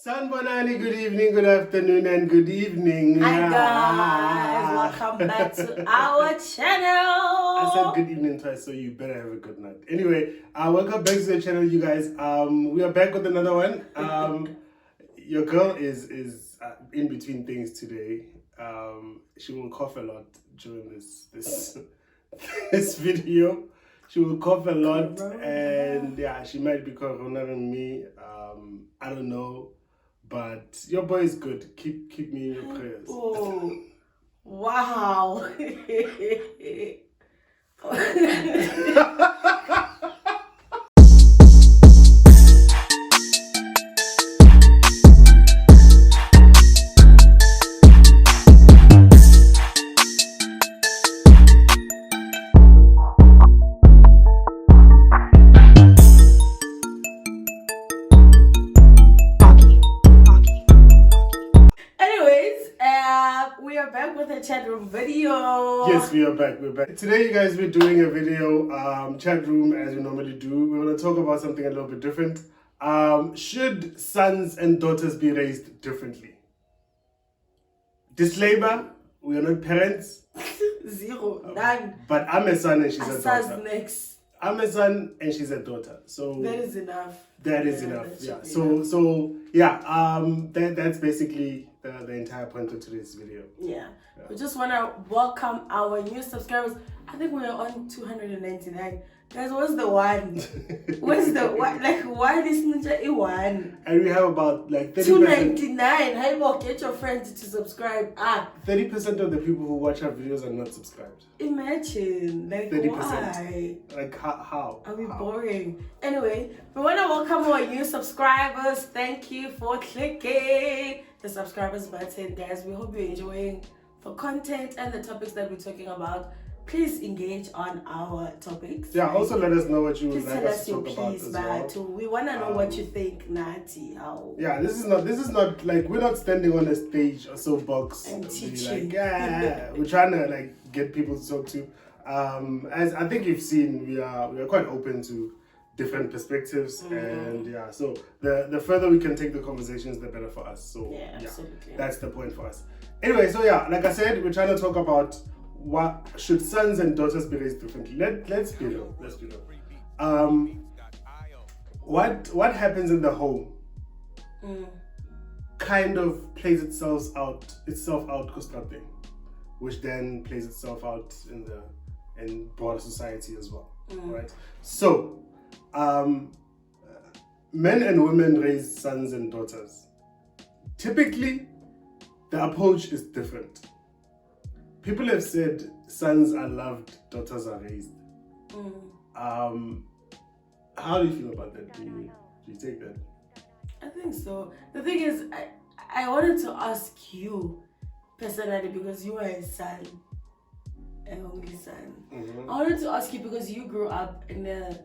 Sanbonani, good evening, good afternoon, and good evening. Hi guys, welcome back to our channel. I said good evening twice, so you better have a good night. Anyway, welcome back to the channel, you guys. We are back with another one. Your girl is in between things today. She will cough a lot during this this video. She will cough a lot, and yeah, she might be coronaing me. I don't know. But your boy is good. Keep me in your prayers. Oh, wow. We are back with a Chatroom video. Yes, we are back. We're back. Today, you guys, we're doing a video, chat room, as we normally do. We're going to talk about something a little bit different. Should sons and daughters be raised differently? Disclaimer, we are not parents. Zero, none. But I'm a son and she's a daughter. Next. I'm a son and she's a daughter. So that is enough. That is enough. Yeah. So yeah. That's basically the entire point of today's video. Yeah. We just want to welcome our new subscribers. I think we're on 299. Guys, where's the one? Where's the one? Like, why this ninja one? And we have about like 30%. 299. Hey, well, get your friends to subscribe. 30% of the people who watch our videos are not subscribed. Imagine, like 30%. Why? Like how? Are we boring? Anyway, we want to welcome our new subscribers. Thank you for clicking the subscribers button, guys. We hope you're enjoying the content and the topics that we're talking about. Please engage on our topics. Yeah, also let us know what you would like us to talk about as well. We want to know what you think, Nati. How? Yeah, this is not like we're not standing on a stage or soapbox and teaching. Like, yeah, we're trying to like get people to talk to. As I think you've seen, we are quite open to different perspectives, and yeah, so the further we can take the conversations, the better for us. So yeah, absolutely. That's the point for us. Anyway, so yeah, like I said, we're trying to talk about what should sons and daughters be raised differently. Let's be real. What happens in the home kind of plays itself out constantly, which then plays itself out in broader society as well. Right? So men and women raise sons and daughters. Typically, the approach is different. People have said sons are loved, daughters are raised. How do you feel about that? Do you take that? I think so. The thing is, I wanted to ask you personally because you are a son, an only son. I wanted to ask you because you grew up in a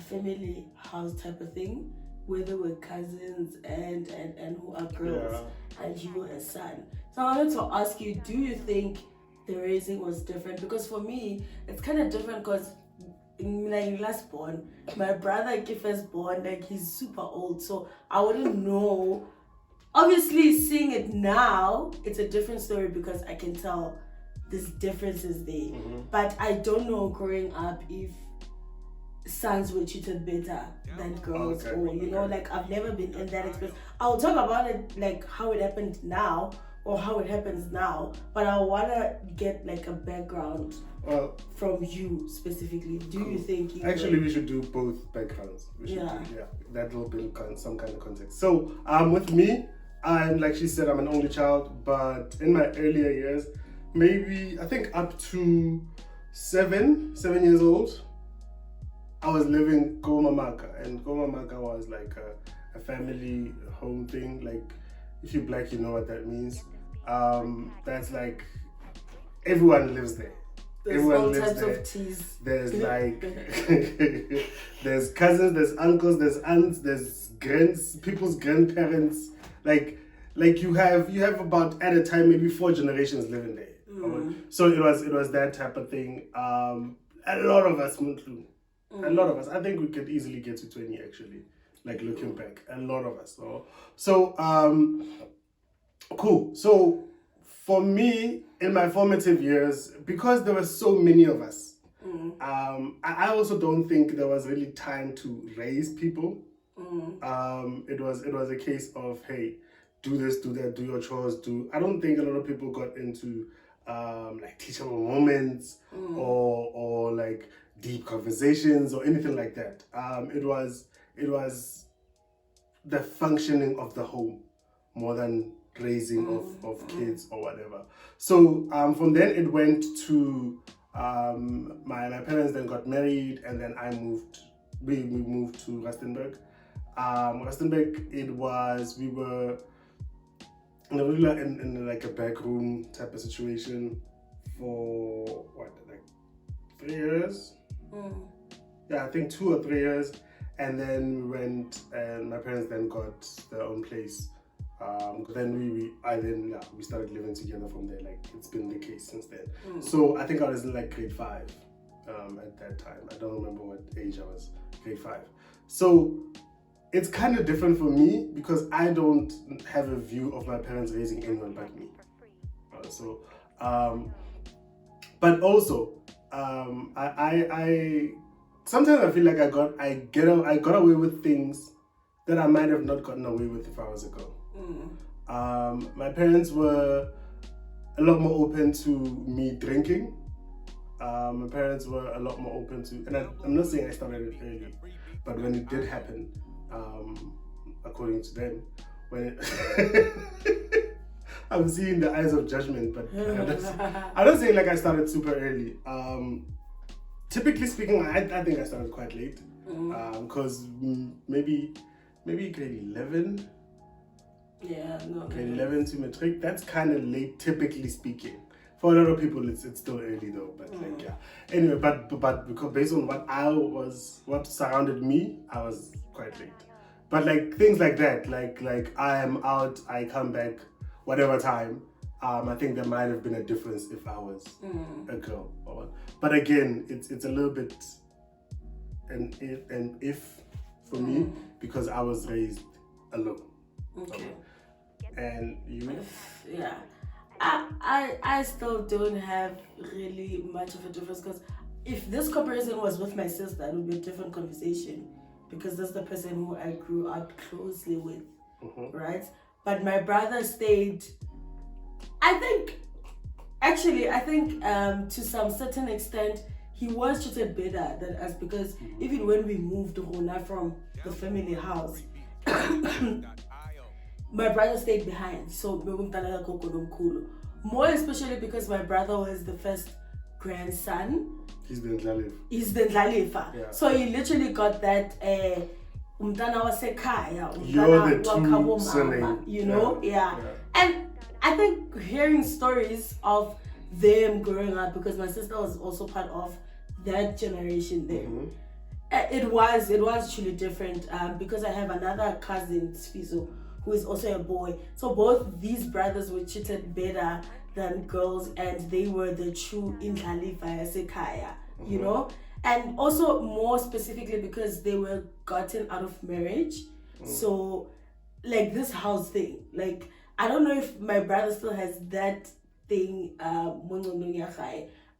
family house type of thing where there were cousins and who are girls, and you were a son. So I wanted to ask you, do you think the raising was different? Because for me, it's kind of different because when you last born, my brother first born, like he's super old, so I wouldn't know. Obviously, seeing it now, it's a different story because I can tell there's differences there. But I don't know growing up if sons were treated better than girls, or like I've never been in that experience. I'll talk about it like how it happened now or how it happens now, but I want to get like a background from you specifically. Do you think we should do both backgrounds? That will build some kind of context. So with me, I'm like she said, I'm an only child, but in my earlier years, maybe I think up to 7 years old, I was living Gomamaka, and Gomamaka was like a family home thing. Like if you're black, you know what that means. That's like everyone lives there. There's all types of teas. There's like there's cousins, there's uncles, there's aunts, there's people's grandparents. Like you have about at a time maybe 4 generations living there. So it was that type of thing. A lot of us, I think we could easily get to 20 actually. like looking back, a lot of us. So cool. So for me, in my formative years, because there were so many of us, I also don't think there was really time to raise people. It was a case of, hey, do this, do that, do your chores, do. I don't think a lot of people got into like teachable moments or like deep conversations or anything like that. It was the functioning of the home more than raising of kids or whatever. So from then it went to my parents then got married, and then we moved to Rustenburg. Rustenburg, we were in like a back room type of situation for like 3 years? Yeah, I think 2 or 3 years. And then we went, and my parents then got their own place. Then we started living together from there. Like, it's been the case since then. So I think I was in like grade 5 at that time. I don't remember what age I was. Grade 5. So it's kind of different for me because I don't have a view of my parents raising anyone but me. But also, I sometimes I feel like I got away with things that I might have not gotten away with if I was a girl. My parents were a lot more open to me drinking. My parents were a lot more open to, and I'm not saying I started it early, but when it did happen, according to them, when I'm seeing the eyes of judgment, but I'm not saying like I started super early. Typically speaking, I think I started quite late, because maybe grade 11. Yeah, no. Grade 11 to matric. That's kind of late, typically speaking. For a lot of people, it's still early though. But like, yeah. Anyway, but because based on what surrounded me, I was quite late. But like things like that, like I am out, I come back, whatever time. I think there might have been a difference if I was a girl. But again, it's a little bit an if for me, because I was raised alone. Okay. And you? Yeah. I still don't have really much of a difference, because if this comparison was with my sister, it would be a different conversation, because that's the person who I grew up closely with, right? But my brother stayed, I think to some certain extent, he was treated better than us, because even when we moved Rona from the family house, my brother stayed behind. So more especially because my brother was the first grandson. He's the Ndlalifa. Yeah. So he literally got that umntana wasekhaya, you're the true surname. you know? Yeah. And I think hearing stories of them growing up, because my sister was also part of that generation there. It was truly different, because I have another cousin, Sfizo, who is also a boy. So both these brothers were treated better than girls, and they were the true Indlalifa Yasekhaya, you know? And also more specifically because they were gotten out of marriage. So like this house thing, like I don't know if my brother still has that thing,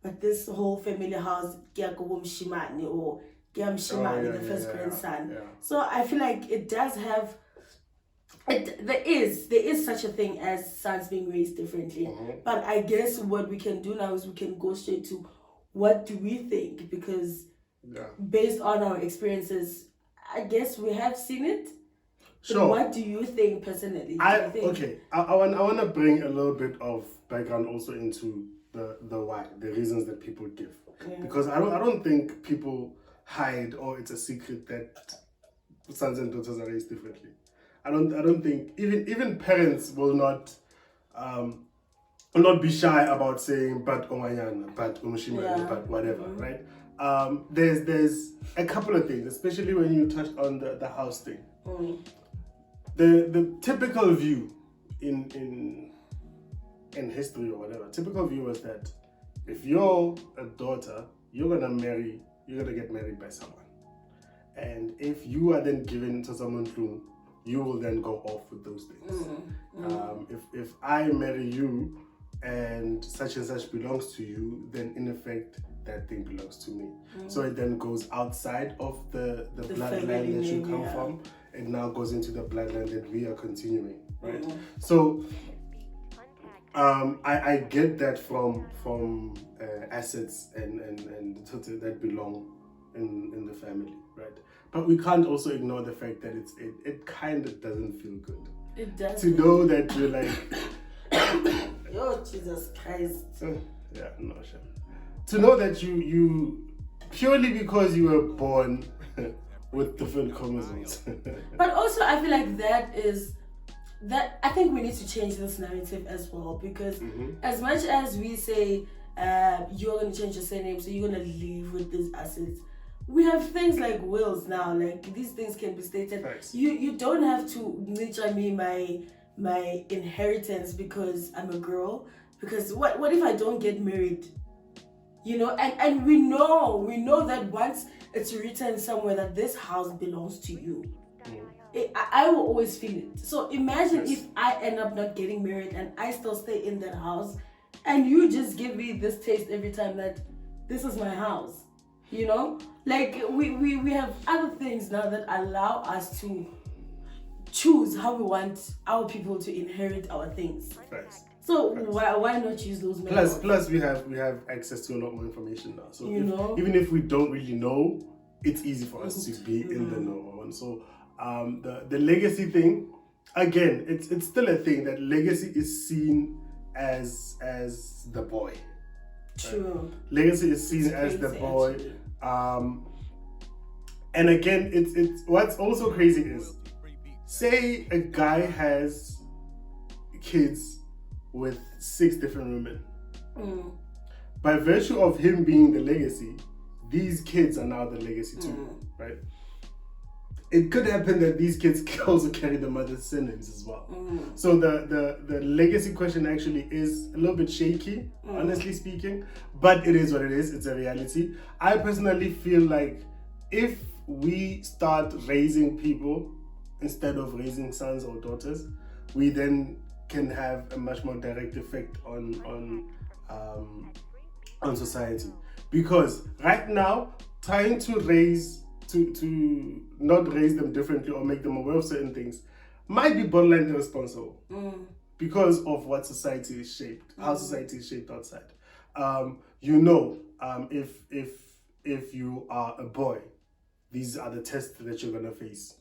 but this whole family house, Shimani or Shimani, the first grandson. Yeah. So I feel like it does have, there is such a thing as sons being raised differently. But I guess what we can do now is we can go straight to what do we think, because based on our experiences, I guess we have seen it. Sure. What do you think personally? I want to bring a little bit of background also into the why, the reasons that people give, because I don't think people hide, or it's a secret that sons and daughters are raised differently. I don't think even parents will not be shy about saying but omanyana, but umshimane, but whatever, right? There's a couple of things, especially when you touched on the house thing. The typical view in history or whatever, typical view was that if you're a daughter, you're gonna get married by someone. And if you are then given to someone through, you will then go off with those things. If I marry you and such belongs to you, then in effect that thing belongs to me. So it then goes outside of the bloodline that you come from. It now goes into the bloodline that we are continuing, right? So I get that from assets and that belong in the family, right? But we can't also ignore the fact that it kind of doesn't feel good. It does. To know that you're like, oh Jesus Christ. Yeah, no shame. To know that you purely because you were born with different chromosomes. But also I feel like that I think we need to change this narrative as well, because as much as we say you're going to change your surname, so you're going to leave with these assets, we have things like wills now. Like these things can be stated. Right. You don't have to nurture me my inheritance because I'm a girl. Because what if I don't get married? You know, and we know that once it's written somewhere that this house belongs to you. I will always feel it. So imagine if I end up not getting married and I still stay in that house, and you just give me this taste every time that this is my house. You know, like we have other things now that allow us to choose how we want our people to inherit our things. So why not use those methods? Plus we have access to a lot more information now. So even if we don't really know, it's easy for us to be in the know. And so the legacy thing, again, it's still a thing that legacy is seen as the boy. True. Legacy is seen as the boy. And again, it's what's also crazy is, say a guy has kids with 6 different women. By virtue of him being the legacy, these kids are now the legacy too, right? It could happen that these kids also carry the mother's surnames as well. So the legacy question actually is a little bit shaky, honestly speaking, but it is what it is. It's a reality. I personally feel like if we start raising people instead of raising sons or daughters, we then can have a much more direct effect on society. Because right now, trying to not raise them differently or make them aware of certain things might be borderline irresponsible because of what society is shaped, how society is shaped outside. If you are a boy, these are the tests that you're gonna face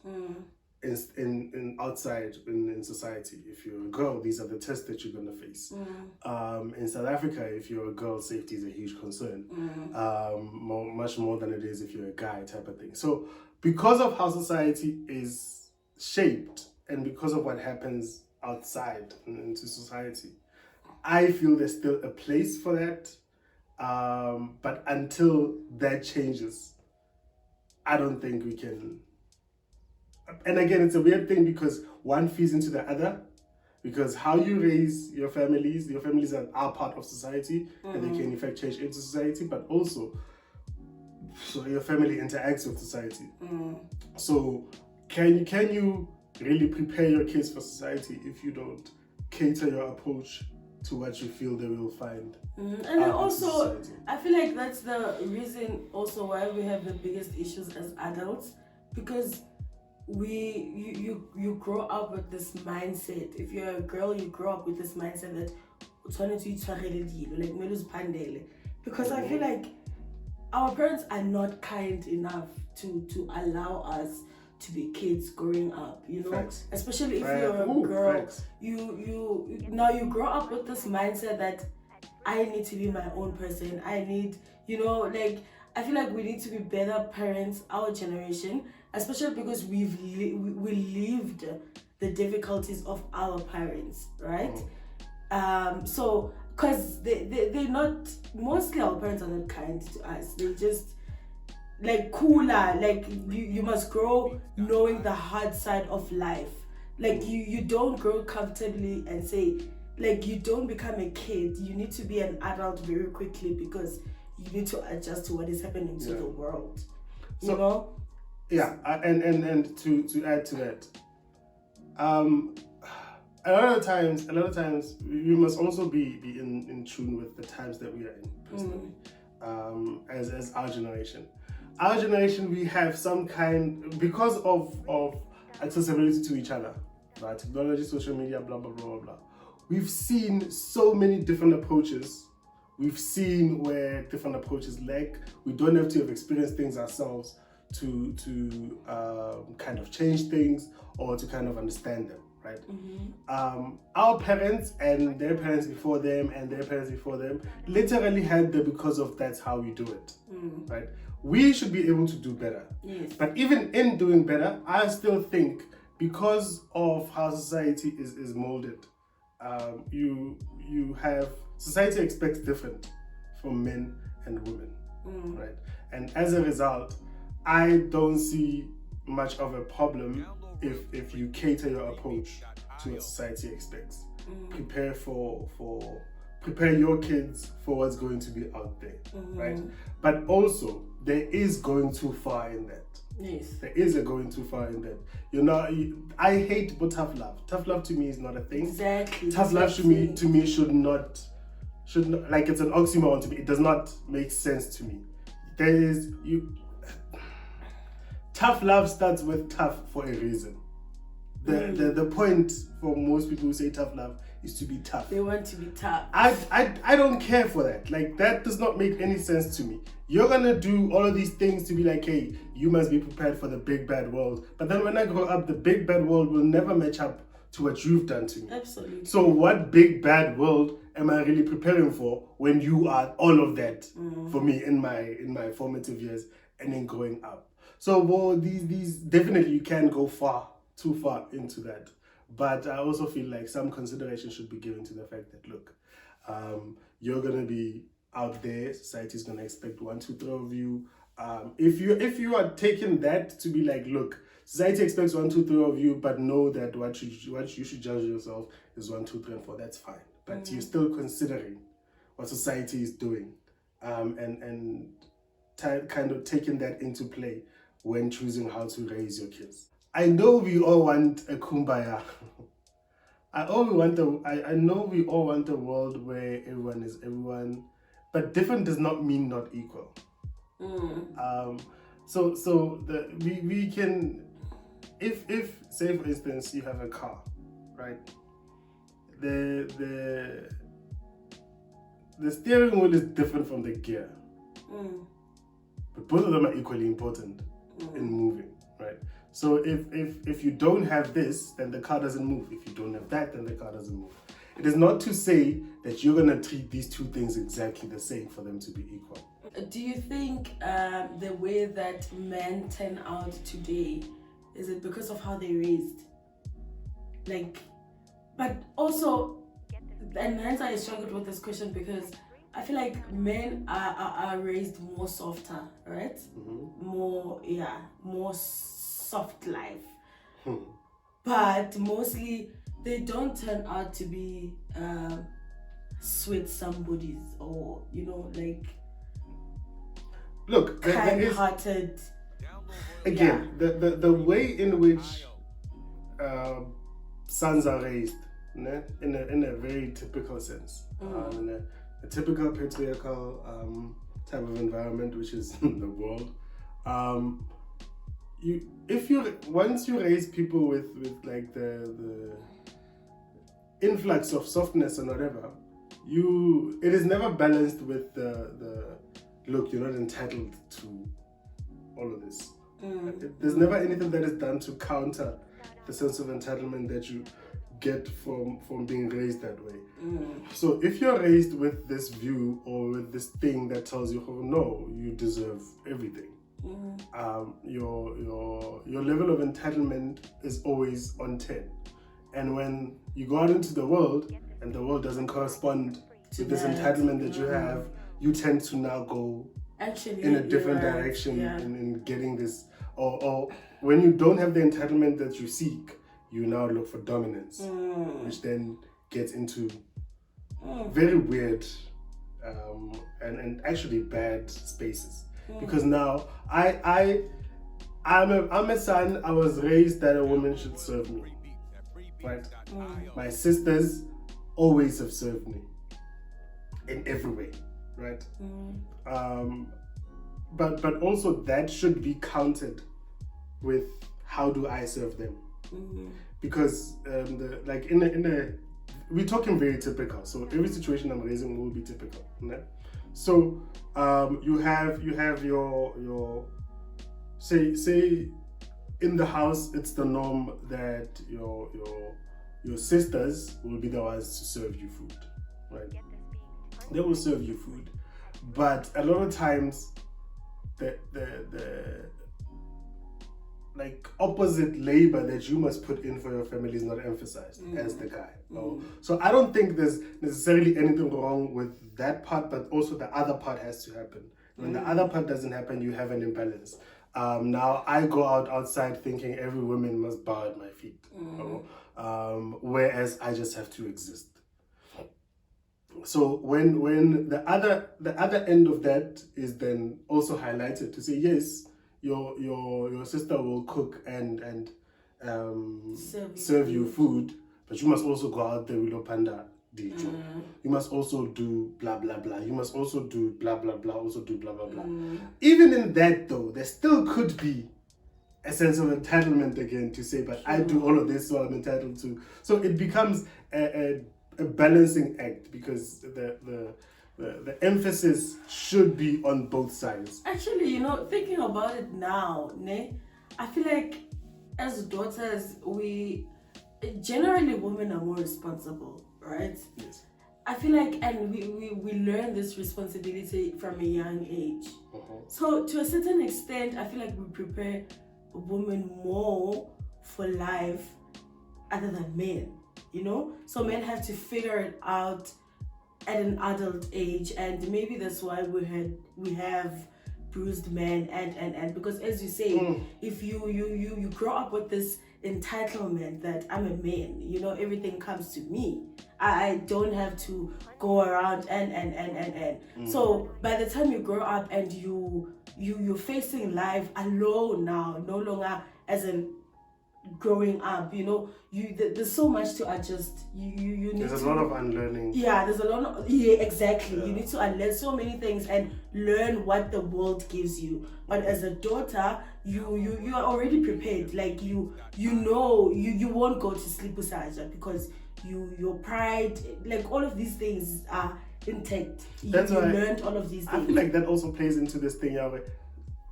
in outside in society. If you're a girl, these are the tests that you're gonna face. In South Africa, if you're a girl, safety is a huge concern, much more than it is if you're a guy, type of thing. So because of how society is shaped and because of what happens outside into society, I feel there's still a place for that. But until that changes, I don't think we can. And again, it's a weird thing because one feeds into the other. Because how you raise your families are part of society and they can in fact change into society, but also so your family interacts with society. So can you really prepare your kids for society if you don't cater your approach to what you feel they will find? And then also, I feel like that's the reason also why we have the biggest issues as adults, because you grow up with this mindset. If you're a girl, you grow up with this mindset that because I feel like our parents are not kind enough to allow us to be kids growing up, you know. Facts. Especially if you're a girl. Facts. You grow up with this mindset that I need to be my own person. I need, I feel like we need to be better parents, our generation, especially because we lived the difficulties of our parents, right? So, because they're not, mostly our parents are not kind to us. They just, cooler, you must grow knowing the hard side of life. You don't grow comfortably and say, you don't become a kid. You need to be an adult very quickly because you need to adjust to what is happening to the world. You know? Yeah, and to add to that, um, a lot of times, we must also be in tune with the times that we are in personally. As our generation, we have some kind, because of accessibility to each other, right? Technology, social media, blah blah blah blah blah. We've seen so many different approaches. We've seen where different approaches lag. We don't have to have experienced things ourselves to kind of change things or to kind of understand them, right? Our parents and their parents before them and their parents before them literally had them because of that's how we do it, right? We should be able to do better. Yes. But even in doing better, I still think because of how society is molded, you have society expects different from men and women, right? And as a result, I don't see much of a problem if you cater your approach to what society expects. Prepare your kids for what's going to be out there, right? But also there is going too far in that. Yes. There is a going too far in that. I hate but tough love. Tough love to me is not a thing. Exactly. Tough love to me should not, like, it's an oxymoron to me. It does not make sense to me. Tough love starts with tough for a reason. The point for most people who say tough love is to be tough. They want to be tough. I don't care for that. Like, that does not make any sense to me. You're gonna do all of these things to be like, hey, you must be prepared for the big bad world. But then when I grow up, the big bad world will never match up to what you've done to me. Absolutely. So what big bad world am I really preparing for when you are all of that for me in my formative years and then growing up? So, well, these definitely you can go too far into that. But I also feel like some consideration should be given to the fact that, look, you're gonna be out there. Society's gonna expect 1, 2, 3 of you. If you are taking that to be like, look, society expects 1, 2, 3 of you, but know that what you should judge yourself is 1, 2, 3, and 4. That's fine. But you're still considering what society is doing, and kind of taking that into play when choosing how to raise your kids. I know we all want a kumbaya. I know we all want a world where everyone is everyone, but different does not mean not equal. We can, if say for instance you have a car, right? The steering wheel is different from the gear, but both of them are equally important in moving, right? So if you don't have this, then the car doesn't move. If you don't have that, then the car doesn't move. It is not to say that you're gonna treat these two things exactly the same for them to be equal. Do you think the way that men turn out today, is it because of how they're raised? Like, but also, and hence I struggled with this question because I feel like men are raised more softer, right? More soft life. But mostly they don't turn out to be sweet somebodies, or like, look, kind-hearted. Again, the way in which sons are raised, in a very typical sense, in a typical patriarchal type of environment, which is the world. Once you raise people with like the influx of softness and whatever, it is never balanced with the look, you're not entitled to all of this. There's never anything that is done to counter the sense of entitlement that you get from being raised that way. So if you're raised with this view or with this thing that tells you, oh no, you deserve everything, your level of entitlement is always on 10. And when you go out into the world and the world doesn't correspond to this entitlement that you have, you tend to now go in a different direction in getting this, or when you don't have the entitlement that you seek, you now look for dominance, which then gets into very weird and actually bad spaces. Because now I I'm a son. I was raised that a woman should serve me, right? My sisters always have served me in every way, right? But also that should be counted with how do I serve them, because we're talking very typical. So every situation I'm raising will be typical, right? So you have your say in the house, it's the norm that your sisters will be the ones to serve you food, right? They will serve you food, but a lot of times the like opposite labor that you must put in for your family is not emphasized as the guy. No? So I don't think there's necessarily anything wrong with that part, but also the other part has to happen. When the other part doesn't happen, you have an imbalance. Now I go outside thinking every woman must bow at my feet, whereas I just have to exist. So when the other end of that is then also highlighted to say, yes, your sister will cook and serve you food, but you must also go out there with your panda dijo. You must also do blah blah blah. You must also do blah blah blah. Also do blah blah blah. Even in that though, there still could be a sense of entitlement again to say, but I do all of this, so I'm entitled to. So it becomes a balancing act, because the emphasis should be on both sides. Actually, thinking about it now, I feel like as daughters, generally women are more responsible, right? Yes. I feel like, and we learn this responsibility from a young age. So to a certain extent, I feel like we prepare women more for life other than men, So men have to figure it out at an adult age, and maybe that's why we have bruised men and because, as you say, if you grow up with this entitlement that I'm a man, everything comes to me, I don't have to go around and so by the time you grow up and you're facing life alone now, no longer as an growing up, there's so much to adjust. You need there's a lot of unlearning. Yeah, there's a lot of exactly. You need to unlearn so many things and learn what the world gives you. But as a daughter, you are already prepared. Like you won't go to sleep with Saja because your pride, like all of these things are intact. That's you why learned all of these things. I feel like that also plays into this thing, where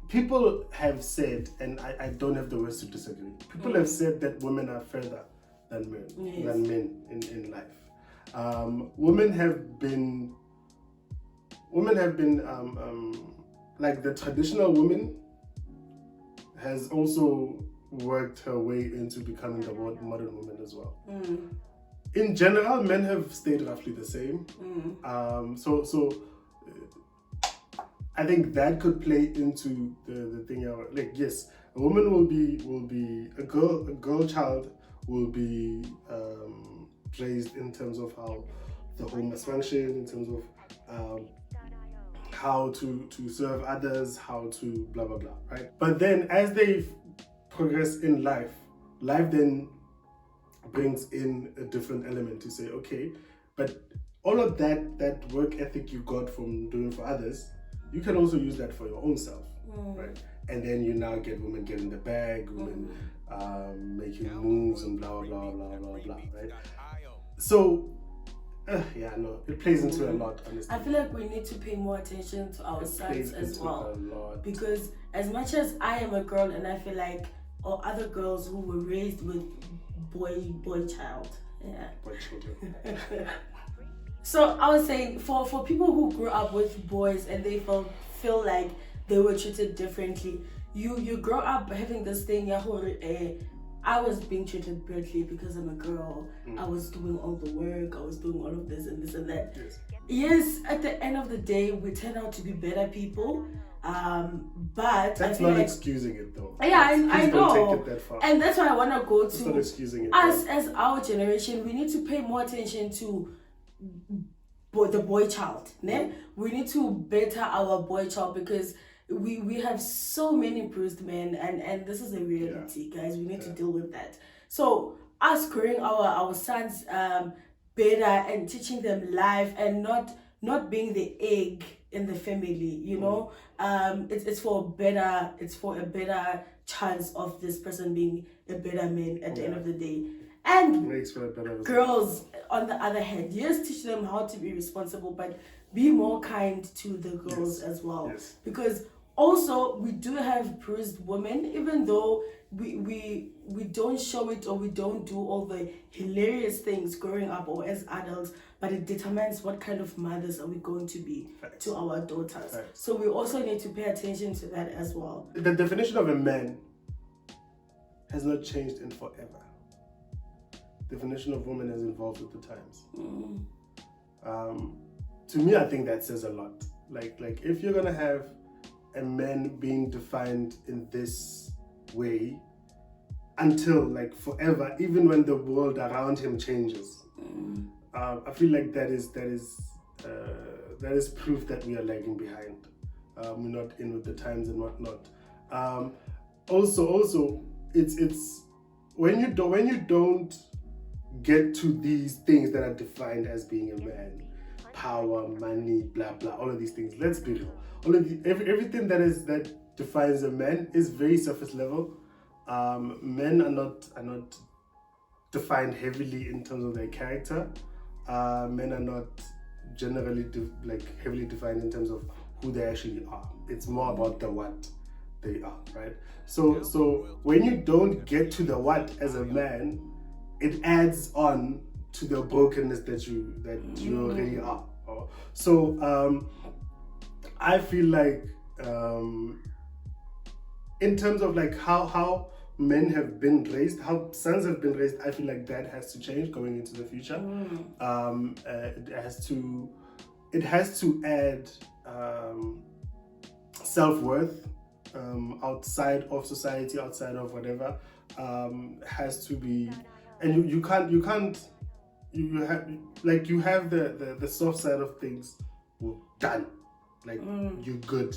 people have said, and I don't have the words to disagree, people have said that women are further than men in life. Women have been like the traditional woman has also worked her way into becoming the modern woman as well. In general, men have stayed roughly the same. So I think that could play into the thing. Like, yes, a woman will be a girl child will be raised in terms of how the home must function, in terms of how to serve others, how to blah blah blah, right? But then as they progress in life then brings in a different element to say, okay, but all of that work ethic you got from doing for others, you can also use that for your own self, right? And then you now get women getting the bag, women making moves and blah blah blah blah blah, right? So it plays into a lot, honestly. I feel like we need to pay more attention to our sons as well, because as much as I am a girl, and I feel like other girls who were raised with boy child, boy children. So I was saying, for people who grew up with boys and they feel like they were treated differently, you grow up having this thing, I was being treated badly because I'm a girl. I was doing all the work, I was doing all of this and this and that. Yes, at the end of the day, we turn out to be better people. But that's not excusing it though. Yeah, I know. Don't take it that far. And that's why I want to go to. It's not excusing it. As our generation, we need to pay more attention to the boy child. We need to better our boy child, because we have so many bruised men, and this is a reality, guys. We need to deal with that. So us growing our sons better and teaching them life, and not being the egg in the family, you know. It's for a better chance of this person being a better man at the end of the day. And makes for a better girls, on the other hand, yes, teach them how to be responsible, but be more kind to the girls as well. Because also we do have bruised women, even though we don't show it, or we don't do all the hilarious things growing up or as adults, but it determines what kind of mothers are we going to be to our daughters. So we also need to pay attention to that as well. The definition of a man has not changed in forever. Definition of woman has evolved with the times. To me, I think that says a lot. Like if you're gonna have a man being defined in this way until like forever, even when the world around him changes, I feel like that is proof that we are lagging behind. We're not in with the times and whatnot. Also, it's when you don't get to these things that are defined as being a man, power, money, blah blah, all of these things. Let's be real. Everything that defines a man is very surface level. Men are not defined heavily in terms of their character. Men are not generally heavily defined in terms of who they actually are. It's more about the what they are, right? So when you don't get to the what as a man, it adds on to the brokenness that you already are. So I feel like in terms of like how men have been raised, how sons have been raised, I feel like that has to change going into the future. It has to add self-worth outside of society, outside of whatever. Has to be, and you have the soft side of things done, like you're good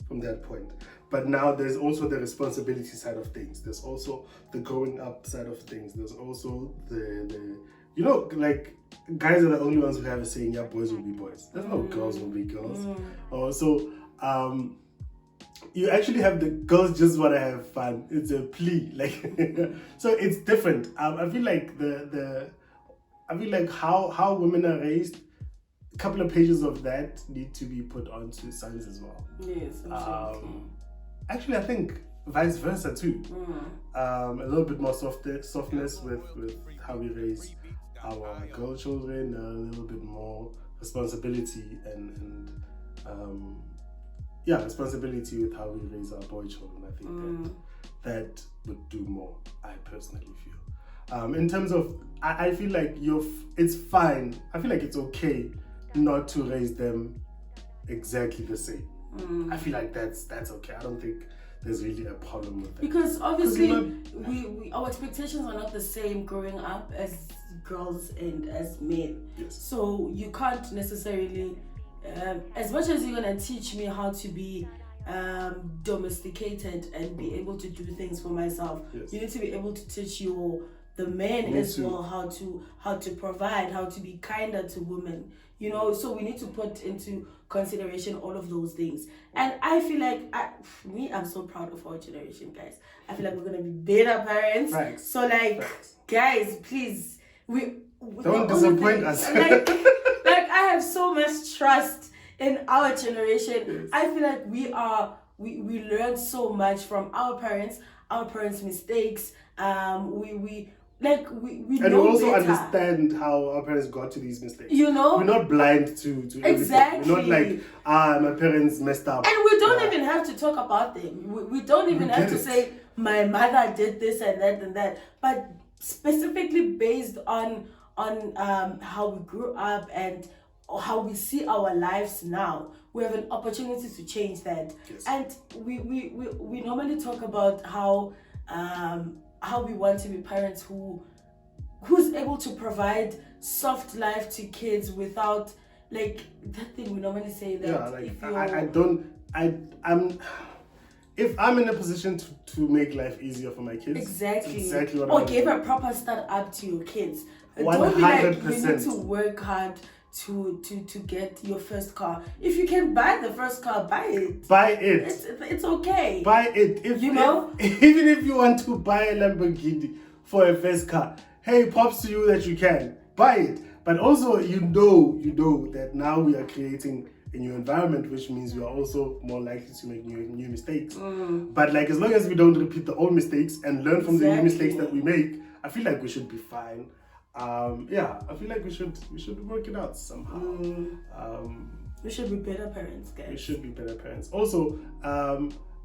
from that point. But now there's also the responsibility side of things. There's also the growing up side of things. There's also the like guys are the only ones who have a saying, yeah, boys will be boys. There's no girls will be girls. So you actually have the girls just want to have fun. It's a plea, like so it's different. I feel like how women are raised, a couple of pages of that need to be put onto sons as well. Yes, absolutely. Actually, I think vice versa too. A little bit more softness with how we raise our girl children, a little bit more responsibility and responsibility with how we raise our boy children. I think that would do more, I personally feel. In terms of, I feel like it's fine. I feel like it's okay not to raise them exactly the same. I feel like that's okay. I don't think there's really a problem with that. Because obviously we our expectations are not the same growing up as girls and as men. Yes. So you can't necessarily, as much as you're gonna teach me how to be domesticated and be able to do things for myself, you need to be able to teach the men as well how to provide, how to be kinder to women. You know, so we need to put into consideration all of those things. And I feel like I'm so proud of our generation, guys. I feel like we're gonna be better parents. Right. So like, guys, please, we don't disappoint us. Like I have so much trust in our generation. I feel like we learned so much from our parents' mistakes. We and know we also better. understand how our parents got to these mistakes. You know, we're not blind to exactly. We're not like my parents messed up, and we don't even have to talk about them. We don't even have to say my mother did this and that, but specifically based on how we grew up and how we see our lives now, we have an opportunity to change that. And we normally talk about how we want to be parents who's able to provide soft life to kids without, like, that thing we normally say that I'm if I'm in a position to make life easier for my kids, exactly what or I'm give doing. a proper start up to your kids. 100%. Don't be like you need to work hard to get your first car. If you can buy the first car, buy it. It's okay. Buy it. Even if you want to buy a Lamborghini for a first car, hey, props to you that you can buy it. But also, you know that now we are creating a new environment, which means we are also more likely to make new mistakes. But like, as long as we don't repeat the old mistakes and learn from the new mistakes that we make, I feel like we should be fine. I feel like we should work it out somehow. We should be better parents, guys. We should be better parents. Also,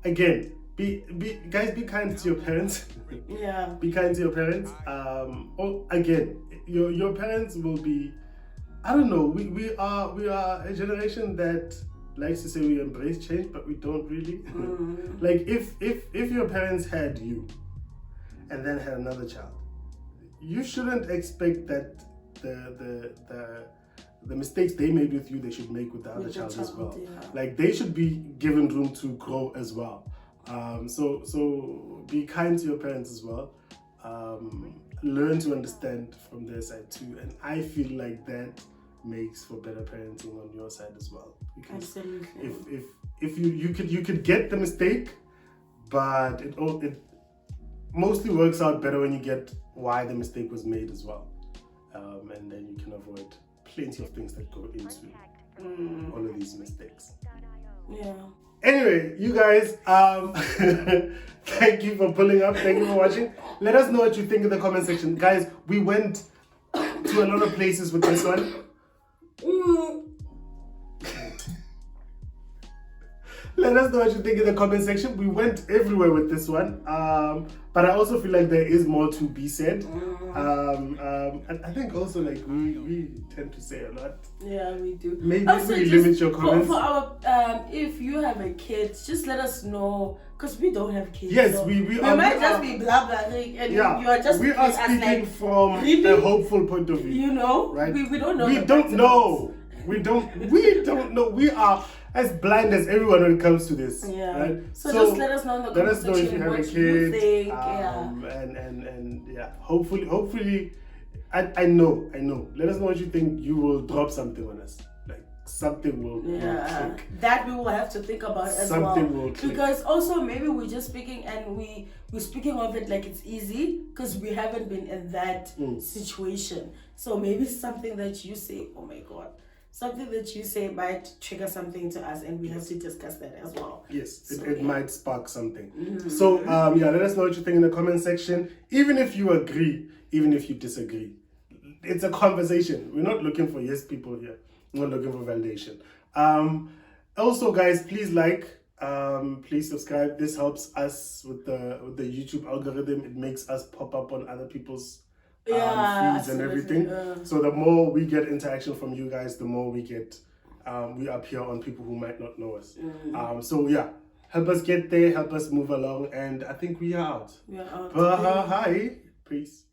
again, be kind to your parents. Yeah. Be kind to your parents. Again, your parents will be. I don't know. We are a generation that likes to say we embrace change, but we don't really. Like if your parents had you, and then had another child, you shouldn't expect that the mistakes they made with you, they should make with the other child as well. Yeah. Like they should be given room to grow as well. So be kind to your parents as well. Learn to understand from their side too, and I feel like that makes for better parenting on your side as well. Because absolutely. If you could get the mistake, but it mostly works out better when you get why the mistake was made as well, and then you can avoid plenty of things that go into all of these mistakes. Yeah. Anyway, you guys, thank you for pulling up. Thank you for watching. Let us know what you think in the comment section. Guys, we went to a lot of places with this one. Let us know what you think in the comment section. We went everywhere with this one. But I also feel like there is more to be said. And I think also like we tend to say a lot. Yeah, we do. Maybe also, we limit your comments. For our if you have a kid, just let us know, because we don't have kids. Yes, so we might just be blah blah, and you are just we are speaking from a hopeful point of view. You know, right? We don't know. We don't know. We don't know. We are as blind as everyone when it comes to this. Yeah. Right? So just let us know in the comment section if you have what a kid. You think. And yeah, hopefully, I know. Let us know what you think. You will drop something on us. Like something will click. That we will have to think about as something well. Will click. Because also maybe we're just speaking and we're speaking of it like it's easy because we haven't been in that situation. So maybe something that you say, oh my God. Something that you say might trigger something to us, and we have to discuss that as well. Yes, so, it might spark something. So, let us know what you think in the comment section. Even if you agree, even if you disagree, it's a conversation. We're not looking for yes people here. We're not looking for validation. Also, guys, please please subscribe. This helps us with the YouTube algorithm. It makes us pop up on other people's feeds and everything. So the more we get interaction from you guys, the more we get we appear on people who might not know us. So yeah, help us get there, help us move along, and I think we are out. We are out. Hi, peace.